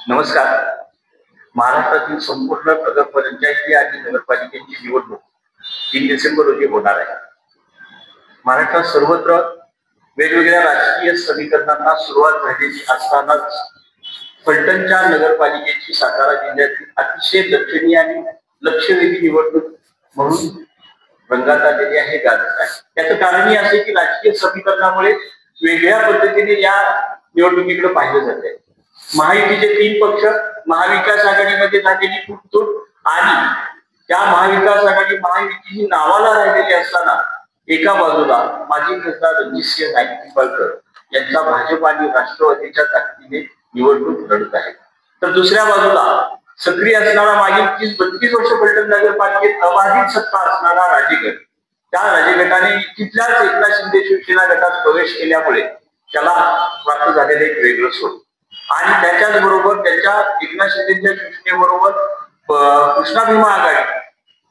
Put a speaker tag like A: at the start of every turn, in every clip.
A: नमस्कार. महाराष्ट्रातील संपूर्ण नगर पंचायती आणि नगरपालिकेची निवडणूक 3 डिसेंबर रोजी होणार आहे. महाराष्ट्रात सर्वत्र वेगवेगळ्या राजकीय समीकरणांना सुरुवात झालेली असतानाच फलटणच्या नगरपालिकेची सातारा जिल्ह्यातील अतिशय लक्षणीय आणि लक्षवेधी निवडणूक म्हणून रंगात आलेली आहे, गाजत आहे. त्याचं कारणही असे की राजकीय समीकरणामुळे वेगळ्या पद्धतीने या निवडणुकीकडे पाहिलं जाते. महायुतीचे 3 पक्ष महाविकास आघाडीमध्ये झालेली फुटतूट आणि त्या महाविकास आघाडी महायुतीची नावाला राहिलेली असताना एका बाजूला माजी खासदार रणजितसिंह नाईक निंबाळकर यांचा भाजप आणि राष्ट्रवादीच्या ताकदीने निवडणूक लढत आहे, तर दुसऱ्या बाजूला सक्रिय असणारा मागील 30-32 वर्ष फलटण नगरपालिकेत अबाधित सत्ता असणारा राजेगट, त्या राजेगटाने तिथल्याच एकनाथ शिंदे शिवसेना गटात प्रवेश केल्यामुळे त्याला प्राप्त झालेलं एक वेगळं स्वरूप आणि त्याच्याच बरोबर त्यांच्या एकनाथ शिंदेच्या शिवसेनेबरोबर कृष्णा भीमा आघाडी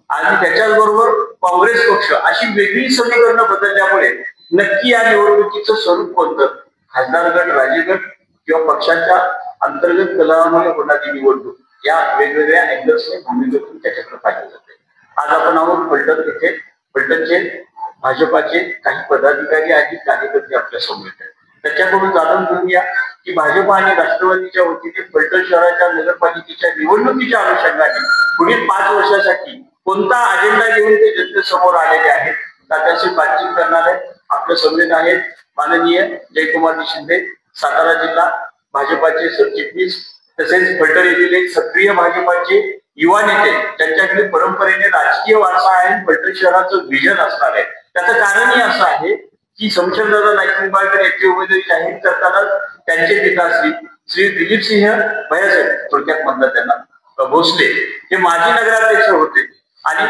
A: आणि त्याच्याच बरोबर काँग्रेस पक्ष अशी वेगळी समीकरणं बदलल्यामुळे नक्की या निवडणुकीचं स्वरूप कोणतं, खासदार गट, राजेगट किंवा पक्षाच्या अंतर्गत कलहामुळे होणारी निवडणूक, या वेगवेगळ्या अँगल्सने भूमिकेतून त्याच्याकडे पाहिलं जाते. आज आपण आहोत फलटण येथे. फलटणचे भाजपाचे काही पदाधिकारी आणि कार्यकर्ते आपल्या समोर आहेत. त्याच्याकडून जाणून घेऊया की भाजप आणि राष्ट्रवादीच्या वतीने फलटण शहराच्या नगरपालिकेच्या निवडणुकीच्या अनुषंगाने पुढील 5 वर्षासाठी कोणता अजेंडा घेऊन ते जनतेसमोर आलेले आहेत. त्याच्याशी बातचीत करणारे आपल्या समोर आहेत माननीय जयकुमार शिंदे, सातारा जिल्हा भाजपाचे सरचिटणीस, तसेच फलटण येथील एक सक्रिय भाजपाचे युवा नेते, त्यांच्याकडे परंपरेने राजकीय वारसा आहे आणि फलटण शहराचं विजन असणार आहे. त्याचं कारणही असं आहे की शमशेरदादा नाईक निंबाळकर यांची उमेदवारी जाहीर करताना त्यांचे पिताश्री श्री दिलीपसिंह भैयासाहेब, थोडक्यात म्हणतात त्यांना भोसले, हे माजी नगराध्यक्ष होते आणि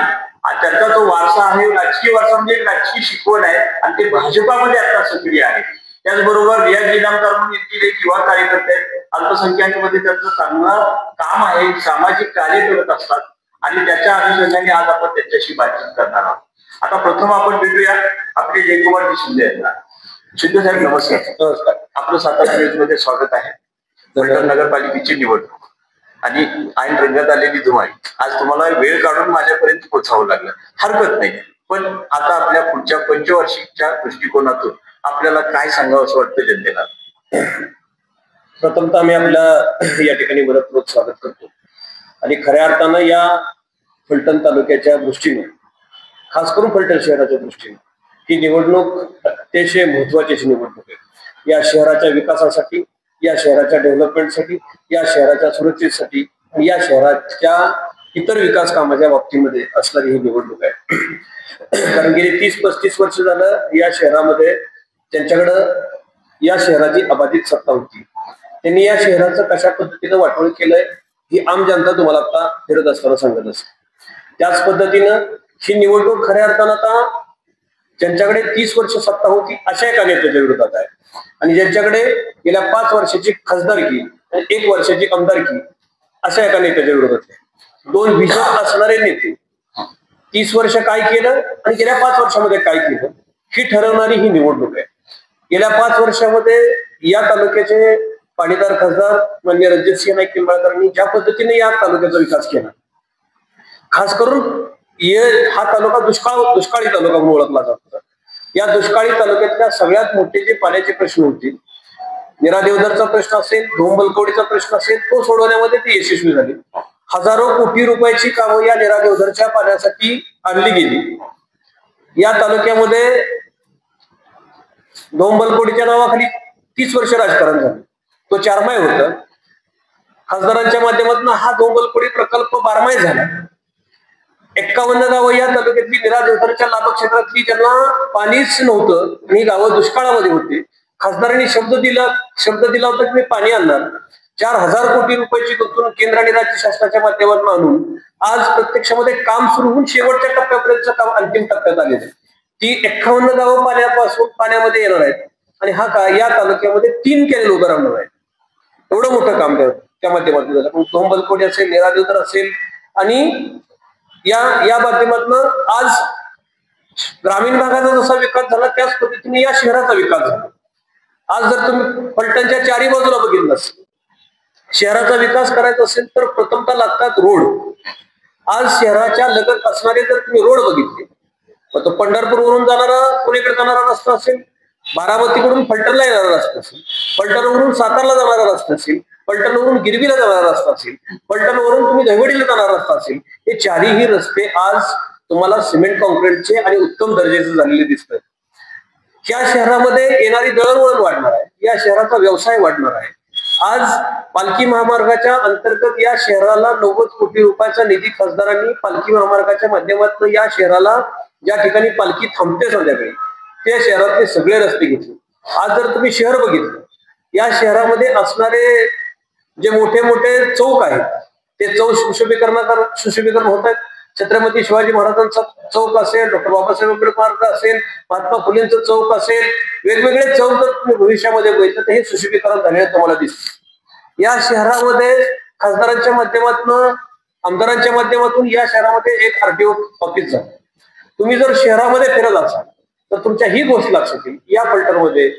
A: त्यांचा जो वारसा आहे, राजकीय वारसा म्हणजे एक राजकीय शिकवण आहे आणि ते भाजपामध्ये आता सक्रिय आहे. त्याचबरोबर रियाज इनामदार म्हणून येथील एक युवा कार्यकर्ते आहेत. अल्पसंख्याकांमध्ये त्यांचं चांगलं काम आहे, सामाजिक कार्य करत असतात आणि त्याच्या अनुषंगाने आज आपण त्यांच्याशी बातचीत करणार आहोत. आता प्रथम आपण भेटूया आपले जयकुमार शिंदे यांना. शिंदे साहेब नमस्कार. नमस्कार. आपलं सातारा न्यूज मध्ये स्वागत आहे. फलटण नगरपालिकेची निवडणूक आणि ऐन रंगात आलेली धुमाळी, आज तुम्हाला वेळ काढून माझ्यापर्यंत पोहोचावं लागलं, हरकत नाही. पण आता आपल्या पुढच्या पंचवार्षिकच्या दृष्टिकोनातून आपल्याला काय सांगावं असं वाटतं जनतेला?
B: प्रथमतः मी आपल्या या ठिकाणी मनपूर्वक स्वागत करतो आणि खऱ्या अर्थानं या फलटण तालुक्याच्या दृष्टीने, खास करून फलटण शहराच्या दृष्टीने ही निवडणूक अतिशय महत्वाची निवडणूक आहे. या शहराच्या विकासासाठी, या शहराच्या डेव्हलपमेंटसाठी, या शहराच्या सुरक्षेसाठी आणि या शहराच्या इतर विकास कामाच्या बाबतीमध्ये असणारी ही निवडणूक आहे. कारण गेली 30-35 वर्ष झालं या शहरामध्ये त्यांच्याकडं या शहराची अबाधित सत्ता होती. त्यांनी या शहराचं कशा पद्धतीनं वाटोळ केलंय ही आम जनता तुम्हाला आता फिरत असताना सांगत असते. त्याच पद्धतीनं ही निवडणूक खऱ्या अर्थानं आता ज्यांच्याकडे 30 वर्ष सत्ता होती अशा एका नेत्याच्या विरोधात आहे आणि ज्यांच्याकडे गेल्या 5 वर्षाची खासदारकी आणि 1 वर्षाची आमदारकी अशा एका नेत्याच्या विरोधात आहे. 2 विजन असणारे नेते 30 वर्ष काय केलं आणि गेल्या 5 वर्षामध्ये काय केलं ही ठरवणारी ही निवडणूक आहे. गेल्या 5 वर्षामध्ये या तालुक्याचे पाणीदार खासदार माननीय रणजितसिंह नाईक निंबाळकरांनी ज्या पद्धतीने या तालुक्याचा विकास केला, खास करून हा तालुका दुष्काळी तालुका म्हणून ओळखला जात होता. या दुष्काळी तालुक्यातल्या सगळ्यात मोठे जे पाण्याचे प्रश्न होते, निरा देवधरचा प्रश्न असेल, धोंबलकवडीचा प्रश्न असेल, तो सोडवण्यामध्ये ती यशस्वी झाली. हजारो कोटी रुपयाची कामं या निरा देवधरच्या पाण्यासाठी आणली गेली. या तालुक्यामध्ये धोंबलकोडीच्या नावाखाली 30 वर्ष राजकारण झालं. तो 4माही होता. खासदारांच्या माध्यमातून हा धोंबलकोडी प्रकल्प 12माही झाला. 51 गावं या तालुक्यातली निरा देवधरच्या लाभक्षेत्रातली ज्यांना पाणीच नव्हतं आणि गावं दुष्काळामध्ये होती. खासदारांनी शब्द दिला होता की मी पाणी आणणार. 4000 कोटी रुपयाची गुंतवणूक केंद्र आणि राज्य शासनाच्या माध्यमातून आणून आज प्रत्यक्षामध्ये काम सुरू होऊन शेवटच्या टप्प्यापर्यंत काम अंतिम टप्प्यात आलेलं आहे. ती 51 गावं पाण्यामध्ये येणार आहेत आणि हा या तालुक्यामध्ये 3 कॅनेल उभं राहणार आहेत. एवढं मोठं काम त्या माध्यमातून झालं. धोंबलकोडी असेल, निरा देवधर असेल आणि या माध्यमातून आज ग्रामीण भागाचा जसा विकास झाला त्याच पद्धतीने या शहराचा विकास झाला. आज जर तुम्ही फलटणच्या 4ही बाजूला बघितलं शहराचा विकास करायचा असेल तर प्रथमतः लागतात रोड. आज शहराच्या लगत असणारे जर तुम्ही रोड बघितले, तो पंढरपूरवरून जाणारा पुणेकडे जाणारा रस्ता असेल, बारामतीकडून फलटणला येणारा रस्ता असेल, फलटणवरून सातारला जाणारा रस्ता असेल, फलटणवरून गिरवीला जाणारा रस्ता असेल, फलटणवरून तुम्ही दहिवडीला जाणारा रस्ता असेल, हे चारही रस्ते आज तुम्हाला सिमेंट कॉन्क्रीटचे आणि उत्तम दर्जाचे झालेले दिसतात. या शहरामध्ये येणारी दळणवळण वाढणार आहे, या शहराचा व्यवसाय वाढणार आहे. आज पालखी महामार्गाच्या अंतर्गत या शहराला 90 कोटी रुपयाचा निधी खासदारांनी पालखी महामार्गाच्या माध्यमातून या शहराला ज्या ठिकाणी पालखी थांबते संध्याकाळी त्या शहरातले सगळे रस्ते घेतले. आज जर तुम्ही शहर बघितलं, या शहरामध्ये असणारे जे मोठे मोठे चौक आहेत ते चौक सुशोभीकरण होत आहेत. छत्रपती शिवाजी महाराजांचा चौक असेल, डॉक्टर बाबासाहेब आंबेडकर मार्ग असेल, महात्मा फुलेंचं चौक असेल, वेगवेगळे चौक जर तुम्ही भविष्यामध्ये बघितलं तर हे सुशोभीकरण झालेलं तुम्हाला दिसतं. या शहरामध्ये खासदारांच्या माध्यमातून, आमदारांच्या माध्यमातून या शहरामध्ये एक आरटीओ ऑफिस झालं. तुम्ही जर शहरामध्ये फिरत असाल तर तुमच्या ही गोष्ट लक्षात येईल, या फलटणमध्ये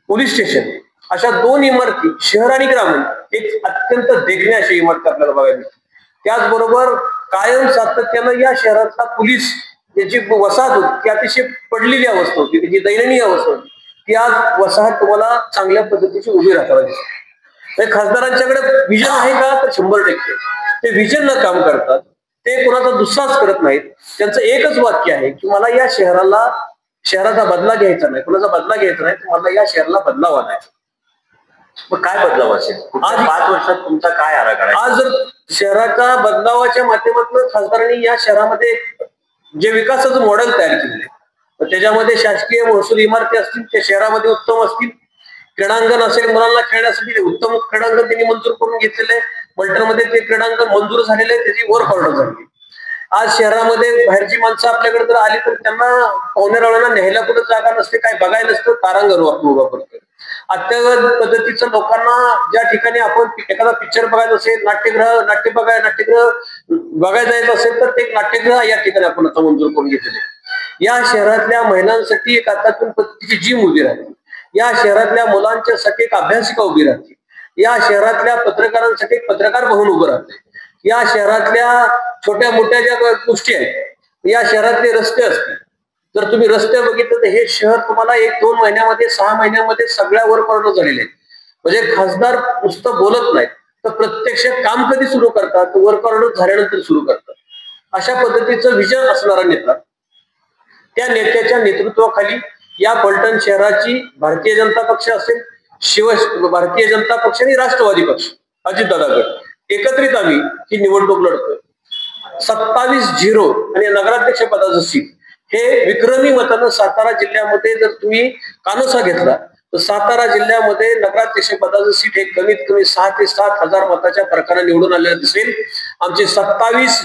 B: पोलीस स्टेशन अशा 2 इमारती, शहर आणि ग्रामीण, एक अत्यंत देखण्या अशा इमारती आपल्याला बघायला मिळतात. त्याचबरोबर कायम सातत्यानं या शहरातला पोलीस ज्याची वसाहत होती ती अतिशय पडलेली अवस्था होती, त्याची दयनीय अवस्था होती, ती आज वसाहत तुम्हाला चांगल्या पद्धतीची उभी राहताना दिसते. खासदारांच्याकडे विजन आहे का तर 100% ते विजन न काम करतात, ते कोणाचा दुस्साहस करत नाहीत. त्यांचं एकच वाक्य आहे की मला या शहराचा बदला घ्यायचा नाही, कोणाचा बदला घ्यायचा नाही, मला या शहराला बदलावा नाही.
A: मग काय बदलाव असेल आज 5 वर्षात तुमचा काय आराखडा?
B: आज जर शहराच्या बदलावाच्या माध्यमातून खासदारांनी या शहरामध्ये जे विकासाचं मॉडेल तयार केलेलं आहे, त्याच्यामध्ये शासकीय महसूल इमारती असतील त्या शहरामध्ये उत्तम असतील, क्रीडांगण असेल मुलांना खेळण्यासाठी उत्तम क्रीडांगण त्यांनी मंजूर करून घेतलेलं आहे. फलटणमध्ये ते क्रीडांगण मंजूर झालेलं आहे, त्याची वर्क ऑर्डर झाली. आज शहरामध्ये बाहेरची माणसं आपल्याकडे जर आली तर त्यांना पाहुणेरावळ्यांना न्यायला कुठं जागा नसते, काय बघायला नसतं, तारांगण उभा करतोय. अत्याधुनिक पद्धतीचं लोकांना ज्या ठिकाणी आपण एखादा पिक्चर बघायचं असेल, नाट्यगृह बघायला जायचं असेल तर ते नाट्यगृह या ठिकाणी आपण आता मंजूर करून घेतलेले. या शहरातल्या महिलांसाठी एक आतातून पद्धतीची जिम उभी राहते, या शहरातल्या मुलांच्यासाठी एक अभ्यासिका उभी राहते, या शहरातल्या पत्रकारांसाठी एक पत्रकार भवन उभं राहते, या शहरातल्या छोट्या मोठ्या ज्या गोष्टी आहेत, या शहरातले रस्ते असतील, जर तुम्ही रस्ते बघितले तर हे शहर तुम्हाला 1-2 महिन्यामध्ये 6 महिन्यामध्ये सगळ्या वर्क ऑर्डर झालेले आहेत. म्हणजे खासदार नुसतं बोलत नाहीत तर प्रत्यक्ष काम कधी सुरू करतात, वर्क ऑर्डर झाल्यानंतर सुरू करतात. अशा पद्धतीचं विजन असणारा नेता, त्या नेत्याच्या नेतृत्वाखाली या फलटण शहराची भारतीय जनता पक्ष असेल, भारतीय जनता पक्ष आणि राष्ट्रवादी पक्ष अजितदादा गट एकत्रित आम्ही ही निवडणूक लढतोय. 27-0 आणि नगराध्यक्ष पदाचं सीट हे विक्रमी मतानं सातारा जिल्ह्यामध्ये जर तुम्ही कानोसा घेतला तर सातारा जिल्ह्यामध्ये नगराध्यक्ष पदाचं सीट हे कमीत कमी 6 ते 7 हजार मताच्या फरकाने निवडून आलेलं दिसेल. आमचे 27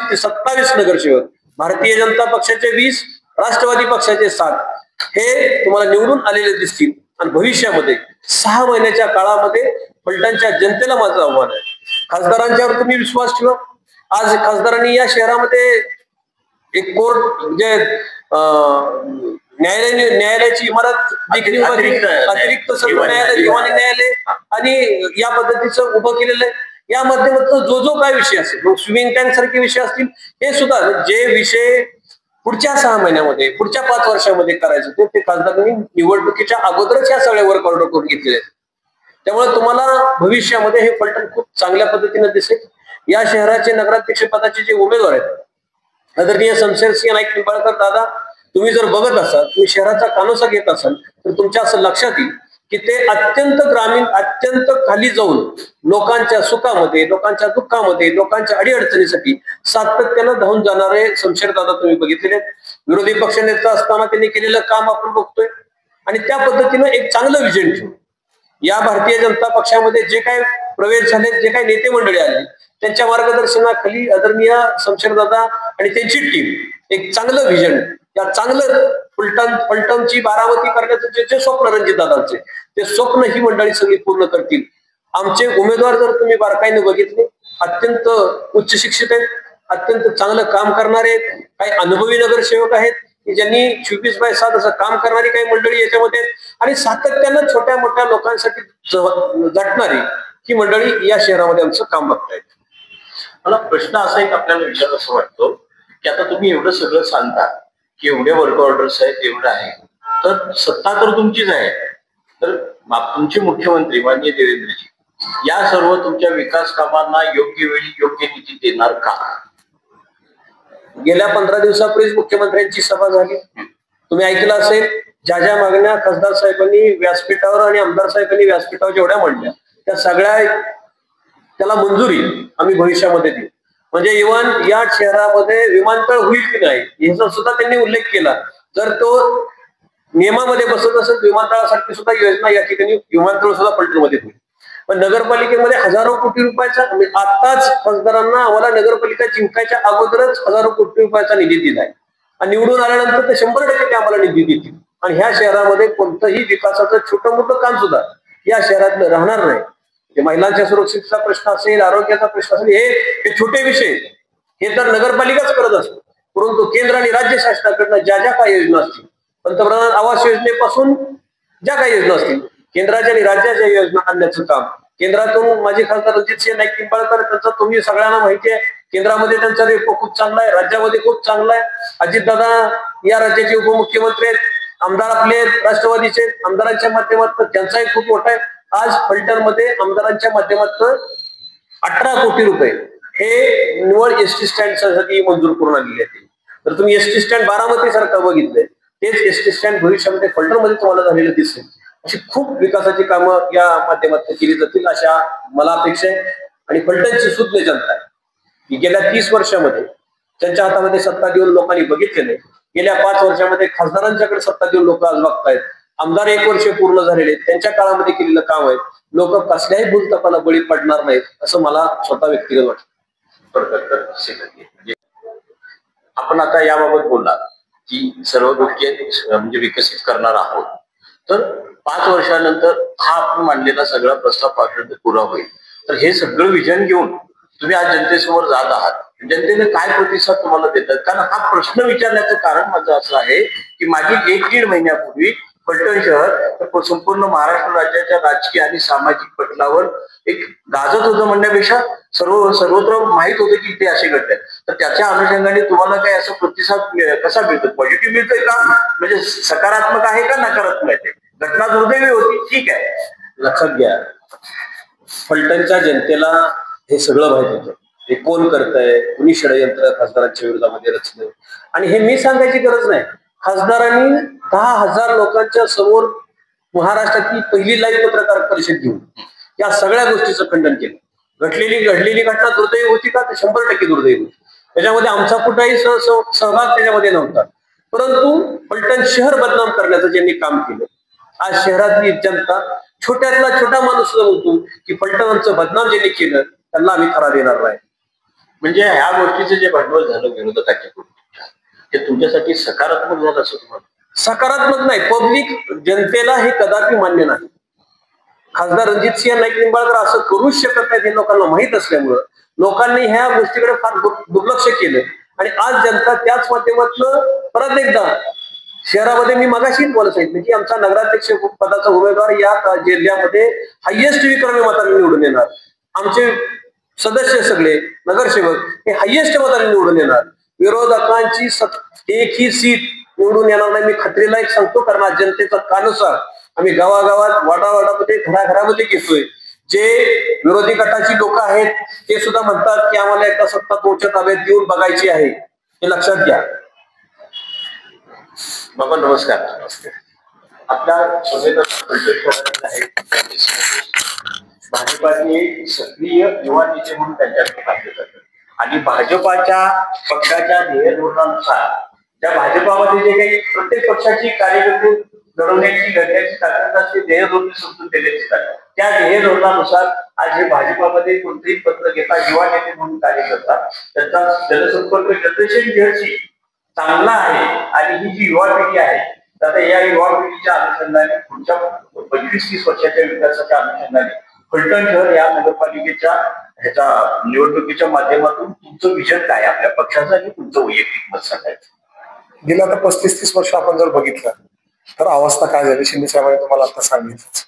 B: ते 27 नगरसेवक, भारतीय जनता पक्षाचे 20, राष्ट्रवादी पक्षाचे 7 हे तुम्हाला निवडून आलेले दिसतील. आणि भविष्यामध्ये 6 महिन्याच्या काळामध्ये फलटणच्या जनतेला माझं आव्हान आहे, खासदारांच्यावर तुम्ही विश्वास ठेवा. आज खासदारांनी या शहरामध्ये एक कोर्ट म्हणजे न्यायालयाची इमारत अतिरिक्त सर्व न्यायालय, दिवाणी न्यायालय आणि या पद्धतीचं उभं केलेलं आहे. या माध्यमातून जो काय विषय असेल, स्विमिंग टँक सारखे विषय असतील, हे सुद्धा जे विषय पुढच्या 6 महिन्यामध्ये, पुढच्या 5 वर्षामध्ये करायचं ते खासदारांनी निवडणुकीच्या अगोदरच या सगळ्या वर्क ऑर्डर करून घेतलेले आहेत. त्यामुळे तुम्हाला भविष्यामध्ये हे फलटण खूप चांगल्या पद्धतीने दिसेल. या शहराचे नगराध्यक्ष पदाचे जे उमेदवार आहेत, आदरणीय शमशेरसिंह नाईक निंबाळकर दादा, तुम्ही जर बघत असाल, तुम्ही शहराचा कानोसा घेत असाल तर तुमच्या असं लक्षात येईल की ते अत्यंत ग्रामीण, अत्यंत खाली जाऊन लोकांच्या सुखामध्ये, लोकांच्या दुःखामध्ये, लोकांच्या अडीअडचणीसाठी सातत्यानं धावून जाणारे शमशेर दादा तुम्ही बघितलेले. विरोधी पक्षनेता असताना त्यांनी केलेलं काम आपण बघतोय आणि त्या पद्धतीनं एक चांगलं विजन ठेवून या भारतीय जनता पक्षामध्ये जे काही प्रवेश झाले, जे काही नेते मंडळी आले, त्यांच्या मार्गदर्शनाखाली आदरणीय शमशेरदादा आणि त्यांची टीम एक चांगलं विजन, या चांगलं फलटणची बारामती करण्याचं जे स्वप्न रणजितदादांचे, ते स्वप्न ही मंडळी सगळी पूर्ण करतील. आमचे उमेदवार जर तुम्ही बारकाईने बघितले, अत्यंत उच्च शिक्षित आहेत, अत्यंत चांगलं काम करणारे आहेत, काही अनुभवी नगरसेवक आहेत की ज्यांनी 24/7 असं काम करणारी काही मंडळी याच्यामध्ये, आणि सातत्यानं छोट्या मोठ्या लोकांसाठी झटणारी ही मंडळी या शहरामध्ये आमचं काम बघतायत.
A: मला प्रश्न असा एक आपल्याला विचार असं वाटतो की आता तुम्ही एवढं सगळं सांगता की एवढे वर्क ऑर्डर्स आहेत, एवढं आहे, तर सत्ता तर तुमचीच आहे, तर तुमचे मुख्यमंत्री माननीय देवेंद्रजी या सर्व तुमच्या विकास कामांना योग्य वेळी योग्य निधी देणार का?
B: गेल्या 15 दिवसापूर्वीच मुख्यमंत्र्यांची सभा झाली. तुम्ही ऐकलं असेल, ज्या ज्या मागण्या खासदार साहेबांनी व्यासपीठावर आणि आमदार साहेबांनी व्यासपीठावर जेवढ्या मांडल्या त्या सगळ्या त्याला मंजुरी आम्ही भविष्यामध्ये देऊ. म्हणजे इव्हन या शहरामध्ये विमानतळ होईल की नाही याचा सुद्धा त्यांनी उल्लेख केला. जर तो नियमामध्ये बसत असेल विमानतळासाठी सुद्धा योजना या ठिकाणी विमानतळ सुद्धा पलटणमध्ये होईल. पण नगरपालिकेमध्ये हजारो कोटी रुपयाचा आताच खासदारांना आम्हाला नगरपालिका जिंकायच्या अगोदरच हजारो कोटी रुपयाचा निधी दिलाय आणि निवडून आल्यानंतर ते 100% ते आम्हाला निधी देतील. आणि ह्या शहरामध्ये कोणतंही विकासाचं छोटं मोठं काम सुद्धा या शहरात राहणार नाही. महिलांच्या सुरक्षेचा प्रश्न असेल, आरोग्याचा प्रश्न असेल, हे छोटे विषय हे तर नगरपालिकाच करत असतो. परंतु केंद्र आणि राज्य शासनाकडनं ज्या ज्या काही योजना असतील, पंतप्रधान आवास योजनेपासून ज्या काही योजना असतील, केंद्राच्या आणि राज्याच्या योजना आणण्याचं काम केंद्रातून माझे खासदार रणजितसिंह नाईक निंबाळकर त्यांचा तुम्ही सगळ्यांना माहिती आहे, केंद्रामध्ये त्यांचा रेपो खूप चांगला आहे, राज्यामध्ये खूप चांगला आहे. अजितदादा या राज्याचे उपमुख्यमंत्री आहेत, आमदार आपले राष्ट्रवादीचे आमदारांच्या माध्यमातून त्यांचाही खूप मोठा आहे. आज फलटणमध्ये आमदारांच्या माध्यमातून 18 कोटी रुपये हे निवड एसटी स्टँडसाठी मंजूर करून आणलेले आहेत. तर तुम्ही एसटी स्टँड बारामती सारखं बघितलंय, तेच एसटी स्टँड भविष्यामध्ये फलटणमध्ये तुम्हाला झालेलं दिसेल. अशी खूप विकासाची कामं या माध्यमातून केली जातील अशा मला अपेक्षा आहे. आणि फलटणची सुज्ञ जनता आहे की गेल्या 30 वर्षामध्ये त्यांच्या हातामध्ये सत्ता देऊन लोकांनी बघितलेलं आहे. गेल्या 5 वर्षामध्ये खासदारांच्याकडे सत्ता देऊन लोक आज बघतायत. आमदार 1 वर्ष पूर्ण झालेले त्यांच्या काळामध्ये केलेलं काम आहे. लोक कसल्याही भूलथापाला बळी पडणार नाहीत असं मला स्वतः व्यक्तिगत वाटतं.
A: आपण आता याबाबत बोलला की सर्व गोष्टी म्हणजे विकसित करणार आहोत, तर 5 वर्षानंतर हा आपण मांडलेला सगळा प्रस्ताव पाठवण्यात पुरा होईल. तर हे सगळं विजन घेऊन तुम्ही आज जनतेसमोर जात आहात, जनतेने काय प्रतिसाद तुम्हाला देतात? कारण हा प्रश्न विचारण्याचं कारण माझं असं आहे की मागील 1-1.5 महिन्यापूर्वी फलटण शहर संपूर्ण महाराष्ट्र राज्याच्या राजकीय आणि सामाजिक पटलावर एक गाजत होतं म्हणण्यापेक्षा सर्वत्र माहित होतं की ते असे घडले. तर त्याच्या अनुषंगाने तुम्हाला काय असं प्रतिसाद कसा मिळतो? पॉझिटिव्ह मिळतोय का, म्हणजे सकारात्मक आहे का नकारात्मक आहे? घटना दुर्दैवी होती, ठीक आहे.
B: लक्षात घ्या, फलटणच्या जनतेला हे सगळं माहित होतं. हे कोण करतंय, कुणी षडयंत्र खासदारांच्या विरोधामध्ये रचलं, आणि हे मी सांगायची गरज नाही. खासदारांनी 10,000 लोकांच्या समोर महाराष्ट्रातली पहिली लाईव्ह पत्रकार परिषद घेऊन या सगळ्या गोष्टीचं खंडन केलं. घडलेली घटना दुर्दैवी होती का? तर 100% दुर्दैवी होती. त्याच्यामध्ये आमचा कुठलाही सहभाग त्याच्यामध्ये नव्हता. परंतु फलटण शहर बदनाम करण्याचं ज्यांनी काम केलं, आज शहरातली जनता छोट्यातला छोटा माणूस सुद्धा म्हणतो की फलटणचं बदनाम ज्यांनी केलं त्यांना आम्ही खरा देणार नाही.
A: म्हणजे ह्या गोष्टीचं जे भांडवल झालं विरोधकांच्या ते तुमच्यासाठी सकारात्मक झालं असं तुम्हाला?
B: सकारात्मक नाही, पब्लिक जनतेला हे कदापि मान्य नाही. खासदार रणजितसिंह नाईक निंबाळकर असं करूच शकत नाही हे लोकांना माहित असल्यामुळं लोकांनी ह्या गोष्टीकडे फार दुर्लक्ष केलं. आणि आज जनता त्याच माध्यमातून परत एकदा शहरामध्ये मी मगाशीच बोलत सांगितलं की आमचा नगराध्यक्ष पदाचा उमेदवार या जिल्ह्यामध्ये हायेस्ट विक्रमी मतांनी निवडून येणार. आमचे सदस्य सगळे नगरसेवक हे हायेस्ट मतांनी निवडून येणार. विरोधकांची एकही सीट निवडून येणार नाही, मी खात्रीला एक सांगतो. कारण आज जनतेचा कानुसार आम्ही गावागावात वाडावाडामध्ये घराघरामध्ये घेतोय. जे विरोधी गटाची लोक आहेत ते सुद्धा म्हणतात की आम्हाला एकदा सत्ता तुमच्या ताब्यात देऊन बघायची आहे. हे लक्षात घ्या.
A: बाबा नमस्कार. आपल्या सभेत आहे भाजपाचे सक्रिय युवा नेते म्हणून त्यांच्याकडे पाहिले जातात आणि भाजपाच्या पक्षाच्या ध्येय धोरणानुसार त्या भाजपामध्ये जे काही प्रत्येक पक्षाची कार्यकर्ते घडवण्याची ताकद असते, ध्येय धोरण समजून देण्याची ताकद, त्या ध्येय धोरणानुसार आज हे भाजपामध्ये कोणतेही पत्र घेता युवा नेते म्हणून कार्य करतात. त्यांचा जनसंपर्क जनरेशन झेडची चांगला आहे. आणि ही जी युवा पिढी आहे, आता या युवा पिढीच्या अनुषंगाने पुढच्या 25-30 वर्षाच्या विकासाच्या अनुषंगाने फलटण शहर या नगरपालिकेच्या ह्याच्या निवडणुकीच्या माध्यमातून तुमचं विजन काय, आपल्या पक्षाचं आणि तुमचं वैयक्तिक मत सांगायचं?
C: गेल्या आता 35-30 वर्ष आपण जर बघितलं तर अवस्था काय झाली शिंदे साहेबांनी तुम्हाला आता सांगितलं.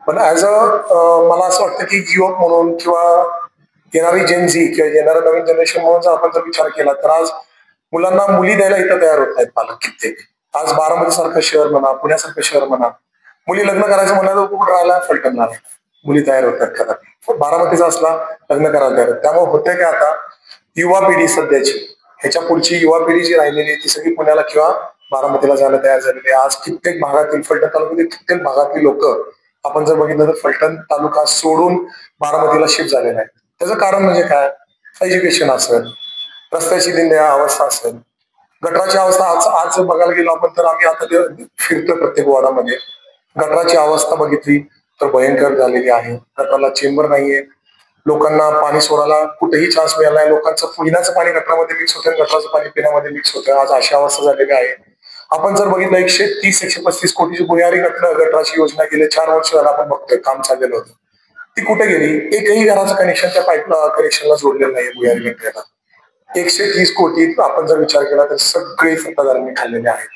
C: पण ऍज मला असं वाटतं की युवक म्हणून किंवा येणारी जेनझी किंवा येणारं नवीन जनरेशन म्हणून जर आपण जर विचार केला तर आज मुलांना मुली द्यायला इथं तयार होत नाहीत पालक कित्येक. आज बारामती सारखं शहर म्हणा, पुण्यासारखं शहर म्हणा, मुली लग्न करायचं म्हणाल कुठं राहायला फलटणला मुली तयार होतात कदापि. बारामतीचा असला लग्न करायला तयार होत. त्यामुळे होतं काय आता युवा पिढी सध्याची, ह्याच्या पुढची युवा पिढी जी राहिलेली आहे ती सगळी पुण्याला किंवा बारामतीला जायला तयार झालेली आहे. आज कित्येक भागातील फलटण तालुक्यातील कित्येक भागातील लोक आपण जर बघितलं तर फलटण तालुका सोडून बारामतीला शिफ्ट झालेला आहे. त्याचं कारण म्हणजे काय? एज्युकेशन असेल, रस्त्याची दिंड्या अवस्था असेल, गटराची अवस्था. आज आज बघायला गेलो आपण तर आम्ही आता फिरतोय प्रत्येक वॉर्डामध्ये, गटराची अवस्था बघितली तर भयंकर झालेली आहे. गटराला चेंबर नाहीये, लोकांना पाणी सोडायला कुठेही चान्स मिळाला नाही. लोकांचं पिण्याचं पाणी गटरामध्ये मिक्स होतं, गटराचं पाणी पिण्यामध्ये मिक्स होतं. आज अशी अवस्था झालेली आहे. आपण जर बघितलं 130-135 कोटीची भुयारी गटराची योजना गेले 4 वर्ष झालं आपण बघतोय काम चाललेलं होतं. ती कुठे गेली? एकही घराचं कनेक्शन त्या पाईपला कनेक्शनला जोडलेलं नाही भुयारी गटराला. 130 कोटी आपण जर विचार केला तर सगळे सत्ताधाऱ्यांनी खाल्लेले आहेत.